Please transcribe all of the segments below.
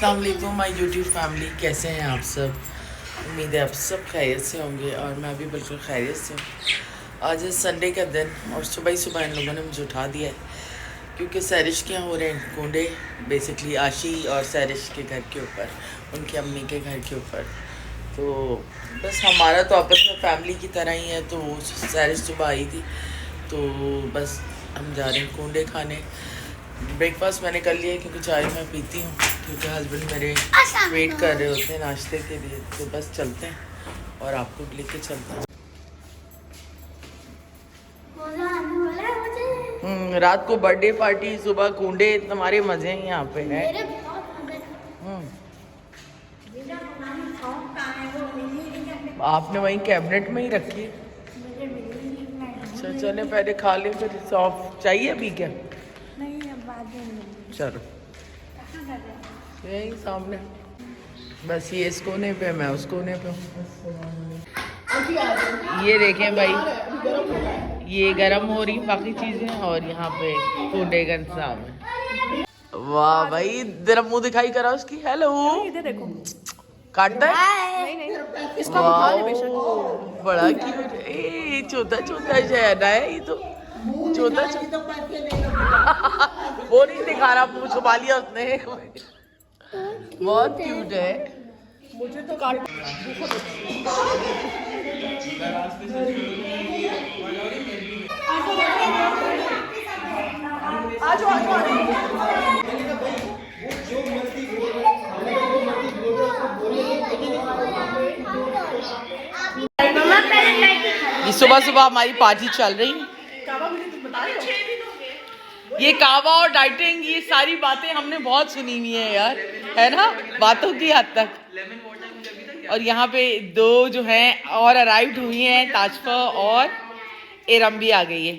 अस्सलाम वालेकुम my YouTube family, कैसे हैं आप सब। उम्मीद है आप सब खैरियत से होंगे और मैं भी बिल्कुल खैरियत से हूँ। आज है संडे का दिन और सुबह ही सुबह इन लोगों ने मुझे उठा दिया है क्योंकि सैरिश के यहाँ हो रहे हैं कूंडे, बेसिकली आशी और सैरिश के घर के ऊपर, उनकी अम्मी के घर के ऊपर। तो बस हमारा तो आपस में फैमिली की तरह ही है। तो सैरिश सुबह आई थी तो बस हम जा रहे हैं कूंडे खाने। ब्रेकफास्ट मैंने कर लिया क्योंकि चाय मैं पीती हूँ, क्योंकि हस्बैंड मेरे वेट कर रहे होते हैं नाश्ते के लिए। तो बस चलते हैं और आपको भी लेके चलते हैं। रात को बर्थडे पार्टी, सुबह कूंडे, तुम्हारे मजे हैं यहाँ पे है। आपने वहीं कैबिनेट में ही रखी। अच्छा चले पहले खा ले फिर सॉफ्ट चाहिए अभी क्या? चलो यही सामने, बस ये इस कोने पे, मैं उस कोने पे। ये देखें भाई, ये गरम हो रही बाकी चीजें और यहाँ पे कूंडे का इंतजाम है। वाह भाई, जरा मुंह दिखाई करा उसकी। हेलो, इधर देखो। काटता है? नहीं, इसका उठा ले बेशक। बड़ा क्यूट है, छोटा छोटा शहर है ये तो, छोटा छोटा। वो नहीं दिखा रहा, मुंह छुपा लिया उसने। बहुत क्यूट है। मुझे तो काट ये सुबह सुबह हमारी पार्टी चल रही। ये कावा और डाइटिंग, ये सारी बातें हमने बहुत सुनी हुई है यार, है ना, बातों की हद तक। और यहाँ पे दो जो हैं और अराइव्ड हुई हैं, ताजफा और एरम भी आ गई है।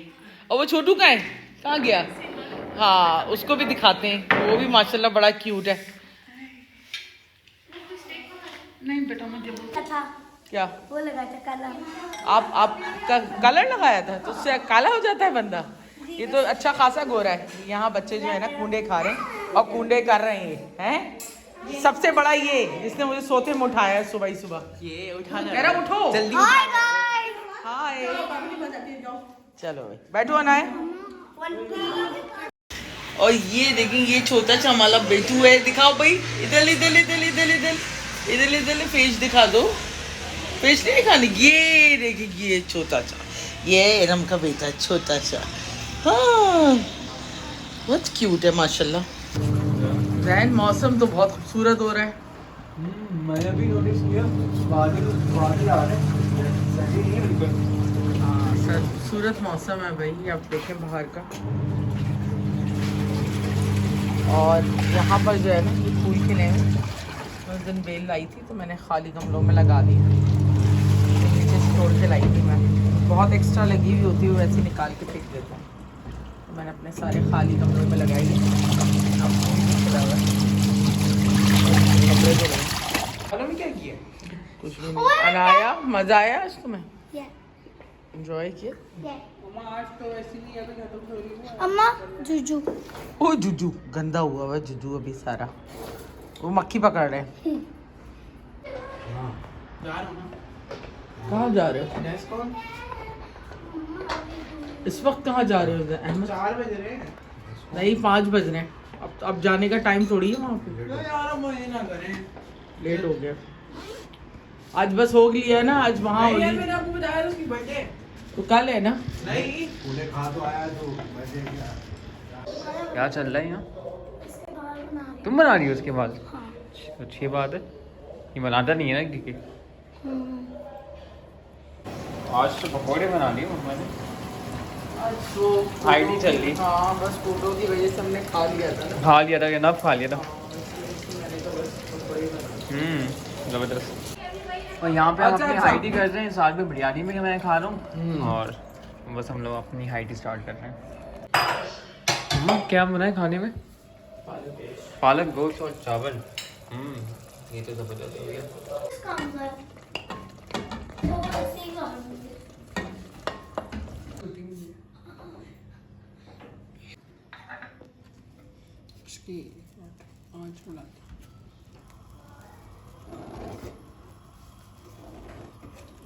और वो छोटू कहाँ है, कहाँ गया? हाँ, उसको भी दिखाते हैं, वो भी माशाल्लाह बड़ा क्यूट है। नहीं बेटा, मुझे क्या वो लगा था काला। आप कलर लगाया था तो उससे काला हो जाता है बंदा? ये तो अच्छा खासा गोरा है। यहाँ बच्चे जो है ना कूंडे खा रहे हैं और कूंडे कर रहे हैं। सबसे बड़ा ये जिसने मुझे सोते में उठाया है सुबह ही सुबह, ये उठाना, उठो जल्दी। हाय, चलो भाई बैठो अनाया। और ये देखिए, ये छोटा सा हमारा बेटू है। दिखाओ भाई, इधर इधर इधर इधर इधर इधर इधर फेस दिखा दो। फेस नहीं दिखाने, ये देखिए ये छोटा सा, ये एरम का बेटा छोटा सा। हाँ बहुत क्यूट है माशाल्लाह। जैन मौसम तो बहुत खूबसूरत हो रहा है। मैंने भी नोटिस किया, बादल आ रहे हैं। हाँ सर, खूबसूरत मौसम है भाई, आप देखें बाहर का। और यहाँ पर जो है ना ये फूल खिले हैं। उस दिन बेल लाई थी तो मैंने खाली गमलों में लगा दी, नीचे से तोड़ के लाई थी मैं। बहुत एक्स्ट्रा लगी हुई होती है, वैसे निकाल के फेंक देता हूँ। तो मैंने अपने सारे खाली गमलों में लगाई है। अब खिला हुआ है, कपड़े धो रहे हैं। खाना में क्या किया? कुछ भी नहीं। अनाया, मज़ा आया आज तुम्हें? एंजॉय किया? आज तो ऐसी नहीं है तो अम्मा जुजू। ओ जुजू गंदा हुआ है जुजू अभी सारा, वो मक्खी पकड़ रहे हैं। कहाँ जा रहे हो इस वक्त? कहाँ जा रहे हो अहमद? 4 बज रहे हैं। नहीं 5 बज रहे हैं। अब जाने का टाइम थोड़ी है वहाँ पे। यार मुझे ना करें, लेट हो गया। आज बस हो लिया ना, आज वहाँ यार होगी मैंने आपको बताया था उसकी बर्थडे। तो कल है ना। नहीं उन्हें खा तो आया तो बर्थडे क्या चल रहा है यहाँ? तुम बना रही हो उसके बाद? अच्छी बात है, ये बनाता नहीं है ना क्योंकि आज तो पकौड़े बना लिए मम्मा ने। आज तो आईडी चल रही। हाँ बस फोटो की वजह से हमने खा लिया था ना। खा लिया था, नफ खा लिया था। मैंने तो बस पकौड़े बना। ज़बरदस्त। और यहाँ पे हम अच्छा, अपनी अच्छा। हाइटी कर रहे हैं, साथ में बिरयानी में मैं खा रहा हूँ और बस हम लोग अपनी हाइटी स्टार्ट कर रहे हैं। मम्मा क्या बनाए खाने में? पालक गोश्त और चावल। ये तो ज़बरदस्त हो गया। आज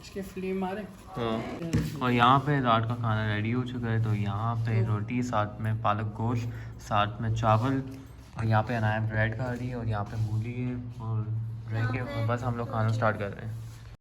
इसके फ्लेम आ रहे हाँ। और यहाँ पे रात का खाना रेडी हो चुका है, तो यहाँ पे रोटी, साथ में पालक गोश्त, साथ में चावल, और यहाँ पे अनाया ब्रेड खा रही है, और यहाँ पे मूली है और रह के, और बस हम लोग खाना स्टार्ट कर रहे हैं।